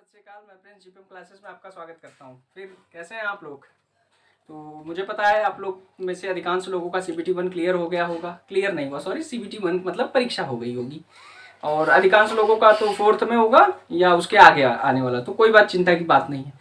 सत श्री अकाल। मैं प्रिंस जीपीएम क्लासेस में आपका स्वागत करता हूँ। फिर कैसे हैं आप लोग? तो मुझे पता है आप लोग में से अधिकांश लोगों का CBT 1 क्लियर हो गया होगा। क्लियर नहीं हुआ, सॉरी, CBT 1 मतलब परीक्षा हो गई होगी, और अधिकांश लोगों का तो 4th में होगा या उसके आगे आने वाला। तो कोई बात, चिंता की बात नहीं है।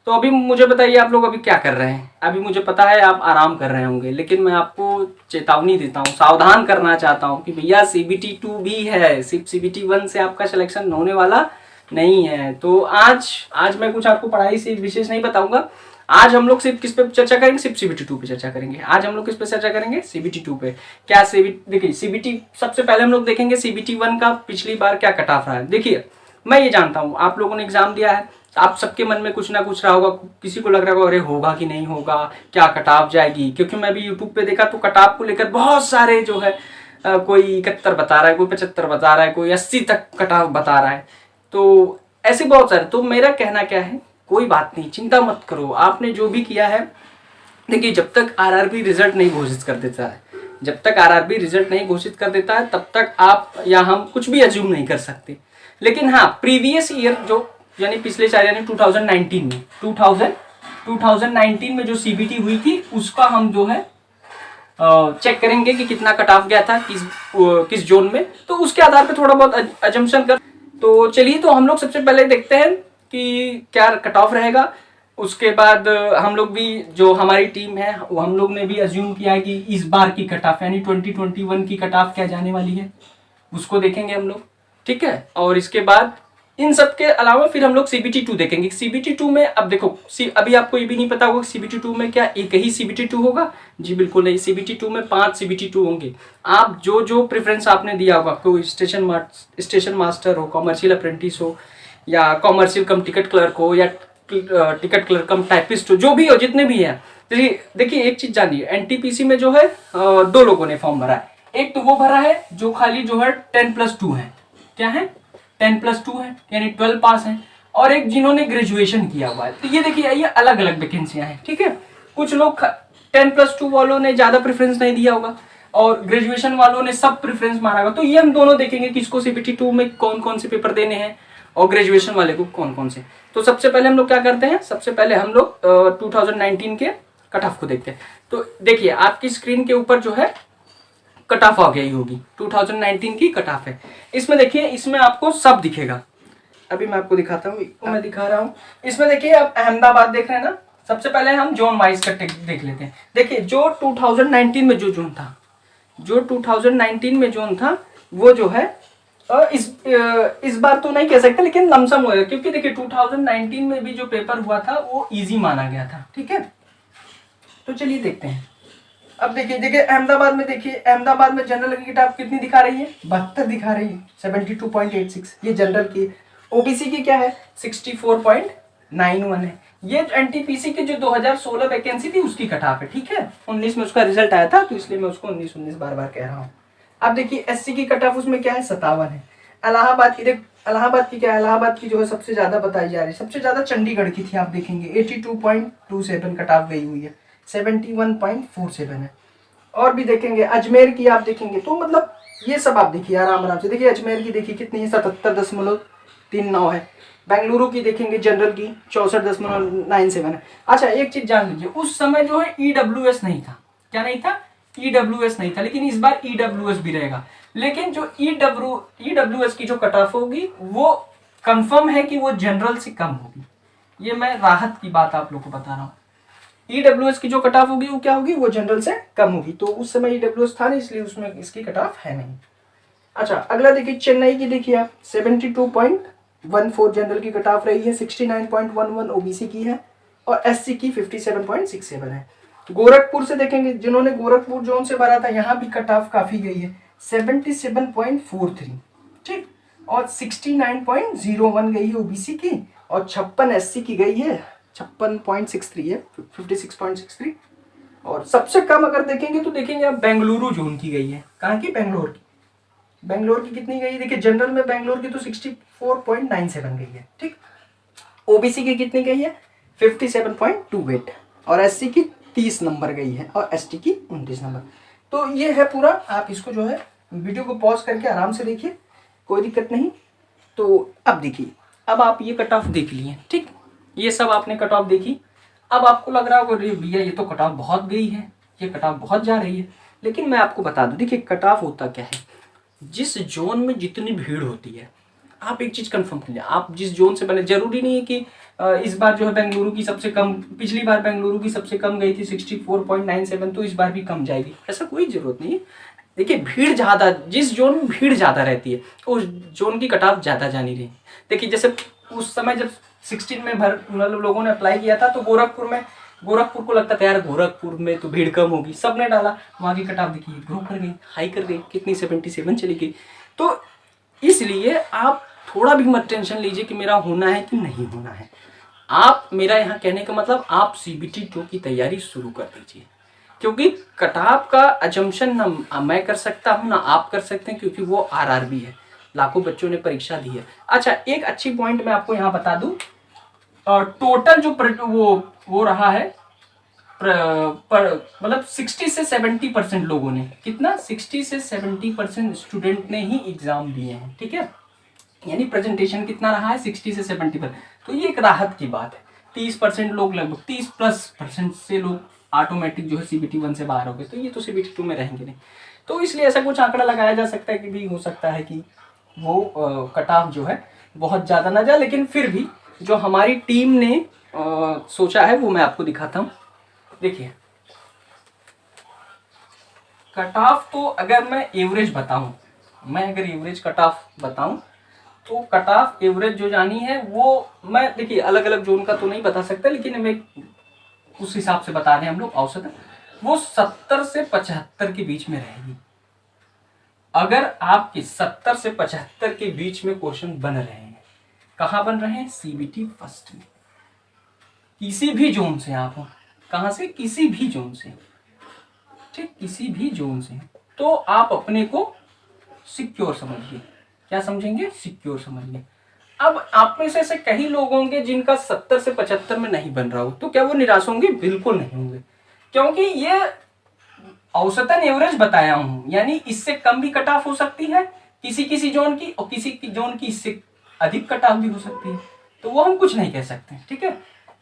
तो अभी मुझे बताइए, आप लोग अभी क्या कर रहे हैं? अभी मुझे पता है आप आराम कर रहे होंगे, लेकिन मैं आपको चेतावनी देता हूँ, सावधान करना चाहता हूँ कि भैया CBT 2 भी है, सिर्फ CBT 1 से आपका सिलेक्शन होने वाला नहीं है। तो आज मैं कुछ आपको पढ़ाई से विशेष नहीं बताऊंगा। आज हम लोग सिर्फ किस पे चर्चा करेंगे? सिर्फ CBT 2 पे चर्चा करेंगे। आज हम लोग किस पे चर्चा करेंगे? CBT 2 पे। क्या देखिए CBT, सबसे पहले हम लोग देखेंगे CBT 1 का पिछली बार क्या कट ऑफ रहा है। देखिए, मैं ये जानता हूँ आप लोगों ने एग्जाम दिया है, आप सबके मन में कुछ ना कुछ रहा होगा। किसी को लग रहा होगा अरे होगा कि नहीं होगा, क्या कट ऑफ जाएगी। क्योंकि मैं भी यूट्यूब पे देखा तो कट ऑफ को लेकर बहुत सारे जो है कोई 71 बता रहा है, कोई 75 बता रहा है, कोई 80 तक कट ऑफ बता रहा है। तो ऐसे बहुत सारे। तो मेरा कहना क्या है, कोई बात नहीं, चिंता मत करो। आपने जो भी किया है, देखिए जब तक आरआरबी रिजल्ट नहीं घोषित कर देता है, जब तक आरआरबी रिजल्ट नहीं घोषित कर देता है तब तक आप या हम कुछ भी अज्यूम नहीं कर सकते। लेकिन हाँ, प्रीवियस ईयर जो यानी पिछले साल यानी 2019 में 2019 में जो CBT हुई थी उसका हम जो है चेक करेंगे कि कितना कट ऑफ गया था किस जोन में। तो उसके आधार पे थोड़ा बहुत अजम्पशन कर। तो चलिए, तो हम लोग सबसे पहले देखते हैं कि क्या कट ऑफ रहेगा। उसके बाद हम लोग भी, जो हमारी टीम है, वो हम लोग ने भी अज्यूम किया है कि इस बार की कट ऑफ यानी 2021 की कट ऑफ क्या जाने वाली है, उसको देखेंगे हम लोग। ठीक है, और इसके बाद इन सब के अलावा फिर हम लोग CBT 2 देखेंगे। CBT 2 में अब देखो, अभी आपको ये भी नहीं पता होगा CBT 2 में क्या एक ही CBT 2 होगा। जी बिल्कुल नहीं, CBT 2 में 5 CBT 2 होंगे। आप जो प्रेफरेंस आपने दिया होगा, कोई स्टेशन मास्टर हो, कॉमर्शियल अप्रेंटिस हो, या कॉमर्शियल कम टिकट क्लर्क हो, या टिकट क्लर्क कम टाइपिस्ट हो, जो भी हो, जितने भी हैं। देखिए एक चीज जानिए, NTPC में जो है 2 लोगों ने फॉर्म भरा है। एक तो वो भरा है जो खाली जो है 10+2 है। क्या है? 10+2 है, यानी 12 पास है। और एक जिन्होंने ग्रेजुएशन किया हुआ है। तो ये देखिए, ये अलग अलग वैकेंसियां हैं। ठीक है, कुछ लोग 10+2 वालों ने ज्यादा प्रेफरेंस नहीं दिया होगा और ग्रेजुएशन वालों ने सब प्रेफरेंस मारा होगा। तो ये हम दोनों देखेंगे किसको CBT 2 में कौन कौन से पेपर देने हैं और ग्रेजुएशन वाले को कौन कौन से। तो सबसे पहले हम लोग क्या करते हैं, सबसे पहले हम लोग 2019 के कट ऑफ को देखते हैं। तो देखिए आपकी स्क्रीन के ऊपर जो है कट ऑफ आ गई होगी, 2019 की कट ऑफ है। इसमें देखिए, इसमें आपको सब दिखेगा। अभी मैं आपको दिखाता हूँ, मैं दिखा रहा हूँ। इसमें देखिए आप अहमदाबाद देख रहे हैं ना। सबसे पहले हम जोन वाइज कट देख लेते हैं। देखिए जो 2019 में जो जोन था, जो 2019 में जोन था वो जो है इस बार तो नहीं कह सकते, लेकिन लमसम होगा। क्योंकि देखिए 2019 में भी जो पेपर हुआ था वो इजी माना गया था। ठीक है, तो चलिए देखते हैं। अब देखिए अहमदाबाद में, देखिए अहमदाबाद में जनरल की किताब कितनी दिखा रही है? 72 दिखा रही है, 72.86। ये जनरल की। OBC की क्या है? 64.91 है। ये NTPC की जो 2016 वैकेंसी थी उसकी कट ऑफ है। ठीक है, 19 में उसका रिजल्ट आया था, तो इसलिए मैं उसको 19 बार बार कह रहा हूँ। अब देखिए SC की कट ऑफ उसमें क्या है? 57 है। इलाहाबाद की, इलाहाबाद की क्या है? इलाहाबाद की जो है सबसे ज्यादा बताई जा रही है। सबसे ज्यादा चंडीगढ़ की थी। आप देखेंगे 82.27 कट ऑफ गई हुई है, 71.47 है। और भी देखेंगे अजमेर की, आप देखेंगे तो मतलब ये सब आप देखिए आराम आराम से। देखिए अजमेर की देखिए कितनी है, 77.39 है। बेंगलुरु की देखेंगे जनरल की 64.97 है। अच्छा एक चीज जान लीजिए, उस समय जो है EWS नहीं था। क्या नहीं था? EWS नहीं था, लेकिन इस बार EWS भी रहेगा। लेकिन जो EWS की जो कट ऑफ होगी वो कंफर्म है कि वो जनरल से कम होगी। ये मैं राहत की बात आप लोग को बता रहा हूँ। EWS की जो कट ऑफ होगी वो क्या होगी? वो जनरल से कम होगी। तो उस समय EWS था नहीं, इसलिए उसमें इसकी कट ऑफ है नहीं। अच्छा अगला देखिए चेन्नई की, देखिए आप 72.14 जनरल की कट ऑफ रही है, 69.11 OBC की है और SC की 57.67 है। गोरखपुर से देखेंगे, जिन्होंने गोरखपुर जोन से भरा था, यहाँ भी कट ऑफ काफी गई है, 77.43। ठीक, और 69.01 गई है OBC की, और 56 SC की गई है, 56.63 है, 56.63। और सबसे कम अगर देखेंगे तो देखेंगे आप बेंगलुरु जोन की गई है। कहाँ की? बेंगलोर की। बेंगलोर की कितनी गई? देखिए जनरल में बेंगलोर की तो 64.97 गई है। ठीक, OBC की कितनी गई है? 57.28 और SC की 30 नंबर गई है और ST की 29 नंबर। तो ये है पूरा। आप इसको जो है वीडियो को पॉज करके आराम से देखिए, कोई दिक्कत नहीं। तो अब देखिए अब आप ये कट ऑफ देख लिए, ठीक, ये सब आपने कट ऑफ देखी। अब आपको लग रहा होगा अरे भैया ये तो कट ऑफ बहुत गई है, ये कट ऑफ बहुत जा रही है। लेकिन मैं आपको बता दूं, देखिए कट ऑफ होता क्या है, जिस जोन में जितनी भीड़ होती है, आप एक चीज कंफर्म कीजिए, आप जिस जोन से बने, जरूरी नहीं है कि इस बार जो है बेंगलुरु की सबसे कम, पिछली बार बेंगलुरु की सबसे कम गई थी 64.97, तो इस बार भी कम जाएगी, ऐसा कोई जरूरत नहीं है। देखिए भीड़ ज्यादा, जिस जोन में भीड़ ज्यादा रहती है उस जोन की कट ऑफ ज्यादा जानी रही। देखिए जैसे उस समय जब 16 में मतलब लोगों ने अप्लाई किया था, तो गोरखपुर को लगता था यार गोरखपुर में तो भीड़ कम होगी, सबने डाला, वहां की कट ऑफ देखिए ग्रो कर गई, हाई कर गई, कितनी 77 चली गई। तो इसलिए आप थोड़ा भी मत टेंशन लीजिए कि मेरा होना है कि नहीं होना है। आप, मेरा यहाँ कहने का मतलब, आप CBT 2 की तैयारी शुरू कर दीजिए, क्योंकि कटाव का अजम्पशन ना मैं कर सकता हूँ ना आप कर सकते हैं, क्योंकि वो RRB है, लाखों बच्चों ने परीक्षा दी है। अच्छा एक अच्छी पॉइंट मैं आपको यहाँ बता दूं, टोटल जो वो रहा है मतलब 60 से 70% लोगों ने, कितना 60 से 70% स्टूडेंट ने ही एग्जाम दिए हैं, ठीक है, यानी प्रेजेंटेशन कितना रहा है 60 से 70%। तो ये एक राहत की बात है। 30% लोग, लगभग 30+% से लोग ऑटोमेटिक जो है CBT 1 से बाहर हो गए, तो ये तो CBT 2 में रहेंगे नहीं। तो इसलिए ऐसा कुछ आंकड़ा लगाया जा सकता है कि भी हो सकता है कि वो कट ऑफ जो है बहुत ज़्यादा ना जाए, लेकिन फिर भी जो हमारी टीम ने सोचा है वो मैं आपको दिखाता हूँ। देखिए कट ऑफ तो अगर मैं एवरेज बताऊं, मैं अगर एवरेज कट ऑफ बताऊं तो कट ऑफ एवरेज जो जानी है वो मैं, देखिए अलग अलग जोन का तो नहीं बता सकता, लेकिन मैं उस हिसाब से बता रहे हैं हम लोग, औसत वो 70 से 75 के बीच में रहेगी। अगर आपके 70 से 75 के बीच में क्वेश्चन बन रहे हैं, कहाँ बन रहे हैं, CBT फर्स्ट में, किसी भी जोन से आप हो, कहाँ से, किसी भी जोन से, ठीक, किसी भी जोन से, तो आप अपने को सिक्योर समझिए। क्या समझेंगे, सिक्योर समझिए। अब आप में से ऐसे कई लोग होंगे जिनका 70 से 75 में नहीं बन रहा हो, तो क्या वो निराश होंगे, बिल्कुल नहीं होंगे, क्योंकि ये औसतन एवरेज बताया हूं, यानी इससे कम भी कट ऑफ हो सकती है किसी किसी जोन की, और किसी की जोन की इससे अधिक कट ऑफ भी हो सकती है, तो वो हम कुछ नहीं कह सकते, ठीक है।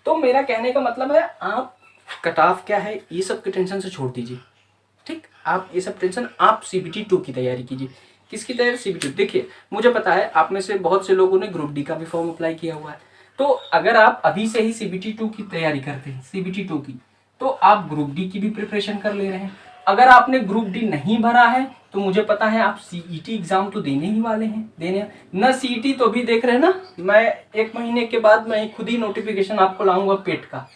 तो मेरा कहने का मतलब है, आप कट ऑफ क्या है ये सब की टेंशन से छोड़ दीजिए, ठीक, आप ये सब टेंशन, आप CBT 2 की तैयारी कीजिए। किसकी तैयारी, CBT। देखिए मुझे पता है आप में से बहुत से लोगों ने ग्रुप डी का भी फॉर्म अप्लाई किया हुआ है, तो अगर आप अभी से ही CBT 2 की तैयारी करते हैं, CBT 2 की, तो आप ग्रुप डी की भी प्रिपरेशन कर ले रहे हैं। अगर आपने ग्रुप डी नहीं भरा है तो मुझे पता है आप CET एग्जाम तो देने ही वाले हैं, देने न CET तो भी देख रहे हैं ना, मैं 1 महीने के बाद मैं खुद ही नोटिफिकेशन आपको लाऊंगा पेट का।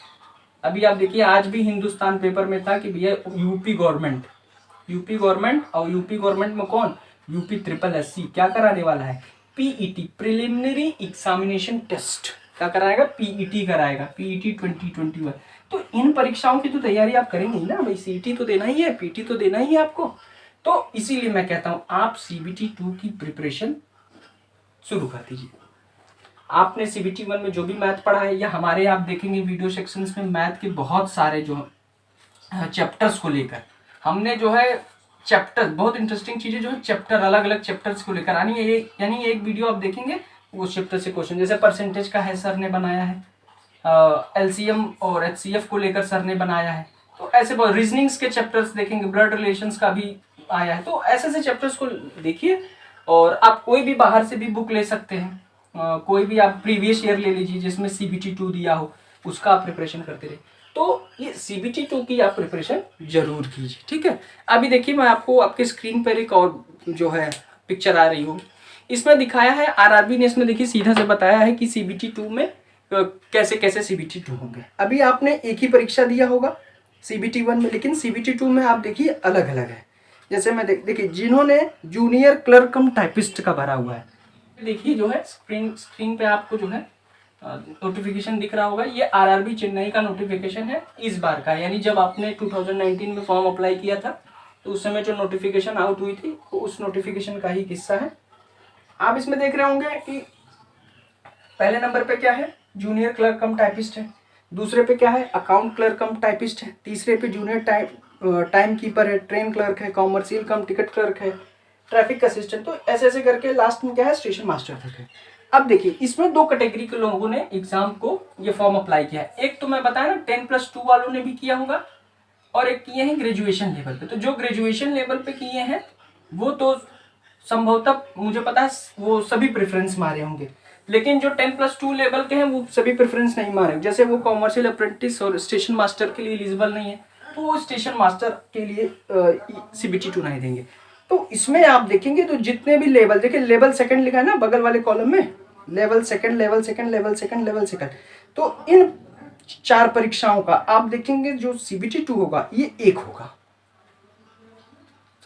अभी आप देखिए आज भी हिंदुस्तान पेपर में था कि भैया यूपी गवर्नमेंट और यूपी गवर्नमेंट में कौन, UP SSC क्या कराने वाला है, PET प्रिलिमिनरी एग्जामिनेशन टेस्ट, क्या कराएगा, PET कराएगा, PET 2021। तो इन परीक्षाओं की तो तैयारी आप करेंगे ही ना भाई, CET तो देना ही है, PT तो देना ही है आपको। तो इसीलिए मैं कहता हूं आप CBT 2 की प्रिपरेशन शुरू कर दीजिए। आपने CBT 1 में जो भी मैथ पढ़ा है, या हमारे आप देखेंगे वीडियो सेक्शंस में मैथ के बहुत सारे जो चैप्टर्स को लेकर हमने जो है चैप्टर, बहुत इंटरेस्टिंग चीजें जो है चैप्टर, अलग अलग चैप्टर्स को लेकर आनी है, यानी एक वीडियो आप देखेंगे उस चैप्टर से क्वेश्चन, जैसे परसेंटेज का है सर ने बनाया है, LCM और HCF को लेकर सर ने बनाया है, तो ऐसे बहुत रीजनिंग्स के चैप्टर्स देखेंगे, ब्लड रिलेशंस का भी आया है, तो ऐसे ऐसे चैप्टर्स को देखिए। और आप कोई भी बाहर से भी बुक ले सकते हैं, कोई भी आप प्रीवियस ईयर ले लीजिए जिसमें CBT 2 दिया हो, उसका आप प्रिपरेशन करते रहे। तो ये CBT 2 की आप प्रिपरेशन जरूर कीजिए, ठीक है। अभी देखिए मैं आपको आपके स्क्रीन पर एक और जो है पिक्चर आ रही होगी, इसमें दिखाया है RRB ने, इसमें देखिए सीधा से बताया है कि CBT 2 में कैसे कैसे CBT 2 होंगे। अभी आपने एक ही परीक्षा दिया होगा CBT 1 में, लेकिन CBT 2 में आप देखिए अलग अलग है। जैसे मैं देखिए जिन्होंने जूनियर क्लर्क कम टाइपिस्ट का भरा हुआ है, देखिए जो है स्क्रीन पे आपको जो है नोटिफिकेशन दिख रहा होगा, ये RRB चेन्नई का नोटिफिकेशन है इस बार का, यानी जब आपने 2019 में फॉर्म अप्लाई किया था तो उस समय जो नोटिफिकेशन आउट हुई थी तो उस नोटिफिकेशन का ही किस्सा है। आप इसमें देख रहे होंगे कि पहले नंबर पे क्या है, जूनियर क्लर्क कम टाइपिस्ट है, दूसरे पे क्या है, अकाउंट क्लर्क कम टाइपिस्ट है, तीसरे पे जूनियर टाइम कीपर है, ट्रेन क्लर्क है, कॉमर्शियल कम टिकट क्लर्क है, ट्रैफिक असिस्टेंट, तो ऐसे ऐसे करके लास्ट में क्या है, स्टेशन मास्टर तक है। अब देखिए इसमें दो कैटेगरी के लोगों ने एग्जाम को ये फॉर्म अप्लाई किया है। एक तो मैं बताया ना 10+2 वालों ने भी किया होगा, और एक किए हैं ग्रेजुएशन लेवल पे। तो जो ग्रेजुएशन लेवल पे किए हैं वो तो संभवतः मुझे पता है वो सभी प्रेफरेंस मारे होंगे, लेकिन जो 10+2 लेवल के हैं वो सभी प्रेफरेंस नहीं मारे। जैसे वो कॉमर्शियल अप्रेंटिस और स्टेशन मास्टर के लिए एलिजिबल नहीं है, तो वो स्टेशन मास्टर के लिए CBT2 नहीं देंगे। तो इसमें आप देखेंगे तो जितने भी लेवल, देखिए लेवल सेकंड लिखा है ना बगल वाले कॉलम में, level second, level second, level second, level second. तो इन 4 परीक्षाओं का आप देखेंगे जो CBT2 होगा ये 1 होगा।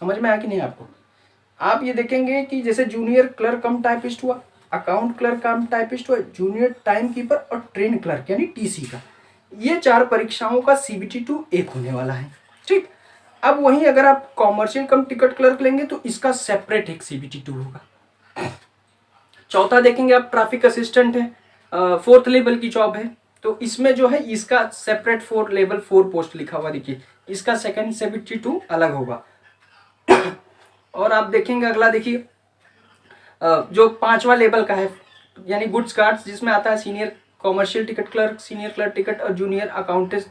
समझ में आया कि नहीं आपको? आप ये देखेंगे कि जैसे जूनियर क्लर्क कम टाइपिस्ट हुआ, अकाउंट क्लर्क कम टाइपिस्ट हुआ, जूनियर टाइम कीपर और ट्रेन क्लर्क यानी TC का, ये 4 परीक्षाओं का CBT2 1 होने वाला है। ठीक, अब वहीं अगर आप कॉमर्शियल कम टिकट क्लर्क लेंगे तो इसका सेपरेट एक CBT2 होगा। चौथा देखेंगे आप ट्रैफिक असिस्टेंट है, 4th लेवल की जॉब है, तो इसमें जो है इसका सेपरेट 4 लेवल 4 पोस्ट लिखा हुआ, देखिए इसका सेकंड CBT2 अलग होगा। और आप देखेंगे अगला, देखिए जो 5वां लेवल का है यानी गुड्स कार्ड्स, जिसमें आता है senior commercial ticket clerk, senior clerk ticket और जूनियर अकाउंटेंट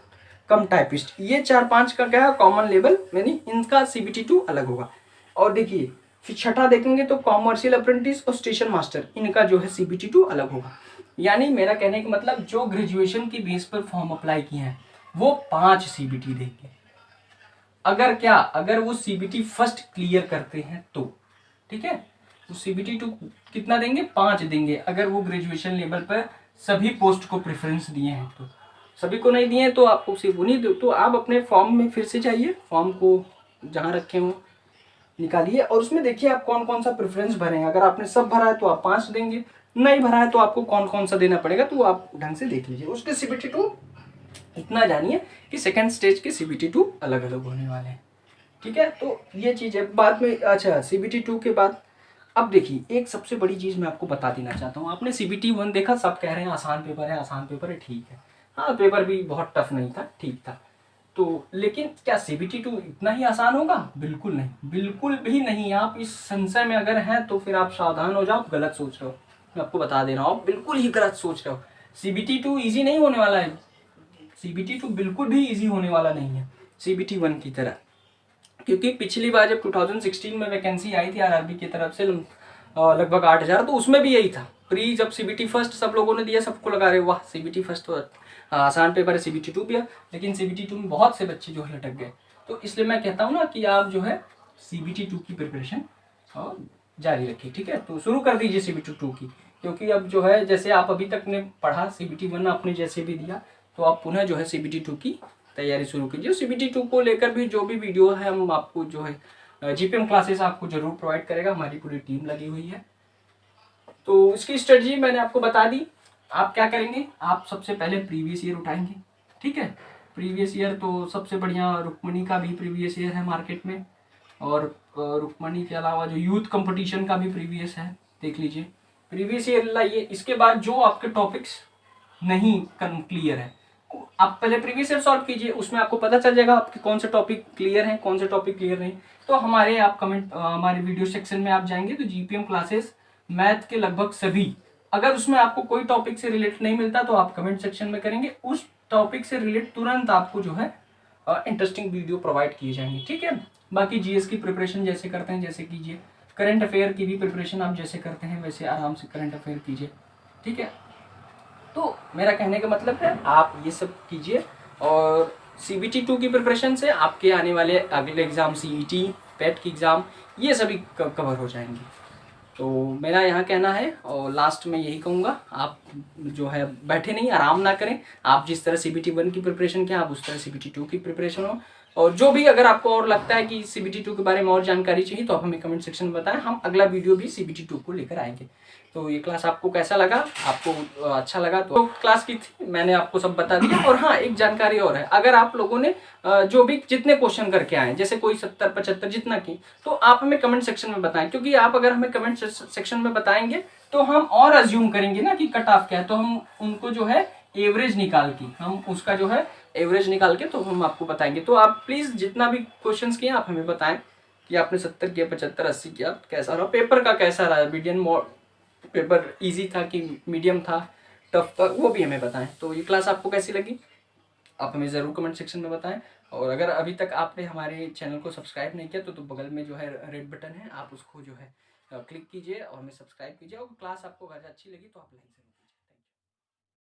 कम टाइपिस्ट, ये 4-5 का क्या है कॉमन लेवल, यानी इनका CBT2 अलग होगा। और देखिए फिर छठा देखेंगे तो कॉमर्शियल अप्रेंटिस और स्टेशन मास्टर, इनका जो है CBT2 अलग होगा। यानी मेरा कहने का मतलब जो ग्रेजुएशन की बेस पर फॉर्म अप्लाई किए हैं वो 5 CBT देंगे। अगर वो CBT फर्स्ट क्लियर करते हैं तो, ठीक है, तो CBT2 कितना देंगे, 5 देंगे। अगर वो ग्रेजुएशन लेवल पर सभी पोस्ट को प्रेफरेंस दिए हैं तो, सभी को नहीं दिए तो आपको सिर्फ उन्हीं दो। तो आप अपने फॉर्म में फिर से जाइए, फॉर्म को जहाँ रखे हो निकालिए और उसमें देखिए आप कौन कौन सा प्रेफरेंस भरेंगे। अगर आपने सब भरा है तो आप 5 देंगे, नहीं भरा है तो आपको कौन कौन सा देना पड़ेगा तो आप ढंग से देख लीजिए। उसके CBT2 इतना जानिए कि सेकेंड स्टेज के CBT2 अलग अलग होने वाले हैं। ठीक है, तो ये चीज़ है। बाद में अच्छा CBT2 के बाद अब देखिए एक सबसे बड़ी चीज़ मैं आपको बता देना चाहता हूँ। आपने CBT1 देखा, सब कह रहे हैं आसान पेपर है, आसान पेपर है, ठीक है, हाँ पेपर भी बहुत टफ नहीं था, ठीक था। तो लेकिन क्या CBT2 इतना ही आसान होगा? बिल्कुल नहीं, बिल्कुल भी नहीं। आप इस संशय में अगर हैं तो फिर आप सावधान हो जाओ, गलत सोच रहे हो, मैं आपको बता दे रहा हूँ, बिल्कुल ही गलत सोच रहे हो। CBT2 ईजी नहीं होने वाला है, CBT2 बिल्कुल भी ईजी होने वाला नहीं है CBT1 की तरह। क्योंकि पिछली बार जब 2016 में वैकेंसी आई थी RRB की तरफ से लगभग 8000, तो उसमें भी यही था। प्री जब CBT फर्स्ट सब लोगों ने दिया, सबको लगा रहे वाह CBT फर्स्ट तो आसान पेपर है, CBT2 भी है, लेकिन CBT2 में बहुत से बच्चे जो है लटक गए। तो इसलिए मैं कहता हूँ ना कि आप जो है CBT2 की प्रिपरेशन जारी रखिए। ठीक है, तो शुरू कर दीजिए CBT2 की, क्योंकि अब जो है जैसे आप अभी तक ने पढ़ा, CBT1 आपने जैसे भी दिया, तो आप पुनः जो है CBT2 की तैयारी शुरू कीजिए। CBT2 को लेकर भी जो भी वीडियो है हम आपको जो है GPM क्लासेस आपको जरूर प्रोवाइड करेगा, हमारी पूरी टीम लगी हुई है। तो इसकी स्ट्रेटजी मैंने आपको बता दी। आप क्या करेंगे, आप सबसे पहले प्रीवियस ईयर उठाएंगे। ठीक है, प्रीवियस ईयर तो सबसे बढ़िया रुक्मणी का भी प्रीवियस ईयर है मार्केट में, और रुक्मणी के अलावा जो यूथ कंपटीशन का भी प्रीवियस है, देख लीजिए, प्रीवियस ईयर लाइए। इसके बाद जो आपके टॉपिक्स नहीं क्लियर है आप पहले प्रीवियस ईयर सॉल्व कीजिए, उसमें आपको पता चल जाएगा आपके कौन से टॉपिक क्लियर हैं, कौन से टॉपिक क्लियर नहीं। तो हमारे वीडियो सेक्शन में आप जाएंगे तो GPM क्लासेस मैथ के लगभग सभी, अगर उसमें आपको कोई टॉपिक से रिलेट नहीं मिलता तो आप कमेंट सेक्शन में करेंगे, उस टॉपिक से रिलेट तुरंत आपको जो है इंटरेस्टिंग वीडियो प्रोवाइड किए जाएंगे। ठीक है, बाकी GS की प्रिपरेशन जैसे करते हैं जैसे कीजिए, करंट अफेयर की भी प्रिपरेशन आप जैसे करते हैं वैसे आराम से करंट अफेयर कीजिए। ठीक है, तो मेरा कहने का मतलब है आप ये सब कीजिए, और CBT2 की प्रिपरेशन से आपके आने वाले अगले एग्जाम CET, PET की एग्ज़ाम, ये सभी कवर हो जाएंगे। तो मेरा यहाँ कहना है, और लास्ट में यही कहूँगा, आप जो है बैठे नहीं, आराम ना करें। आप जिस तरह CBT1 की प्रिपरेशन किया आप उस तरह CBT2 की प्रिपरेशन हो। और जो भी अगर आपको और लगता है कि CBT2 के बारे में और जानकारी चाहिए तो आप हमें कमेंट सेक्शन में बताएं, हम अगला वीडियो भी CBT2 को लेकर आएंगे। तो ये क्लास आपको कैसा लगा, आपको अच्छा लगा तो क्लास की थी, मैंने आपको सब बता दिया। और हाँ, एक जानकारी और है, अगर आप लोगों ने जो भी जितने क्वेश्चन करके आए, जैसे कोई 70-75 जितना की, तो आप हमें कमेंट सेक्शन में बताएं, क्योंकि आप अगर हमें कमेंट सेक्शन में बताएंगे तो हम और अज्यूम करेंगे ना कि कट ऑफ क्या है, तो हम उनको जो है एवरेज निकाल के, हम उसका जो है एवरेज निकाल के तो हम आपको बताएंगे। तो आप प्लीज़ जितना भी क्वेश्चंस किए आप हमें बताएं कि आपने 70 किया, 75, 80 किया, कैसा रहा, पेपर का कैसा रहा, मीडियन पेपर इजी था कि मीडियम था, टफ था, वो भी हमें बताएं। तो ये क्लास आपको कैसी लगी आप हमें ज़रूर कमेंट सेक्शन में बताएं। और अगर अभी तक आपने हमारे चैनल को सब्सक्राइब नहीं किया तो बगल में जो है रेड बटन है, आप उसको जो है क्लिक कीजिए और हमें सब्सक्राइब कीजिए। और क्लास आपको अगर अच्छी लगी तो आप लाइक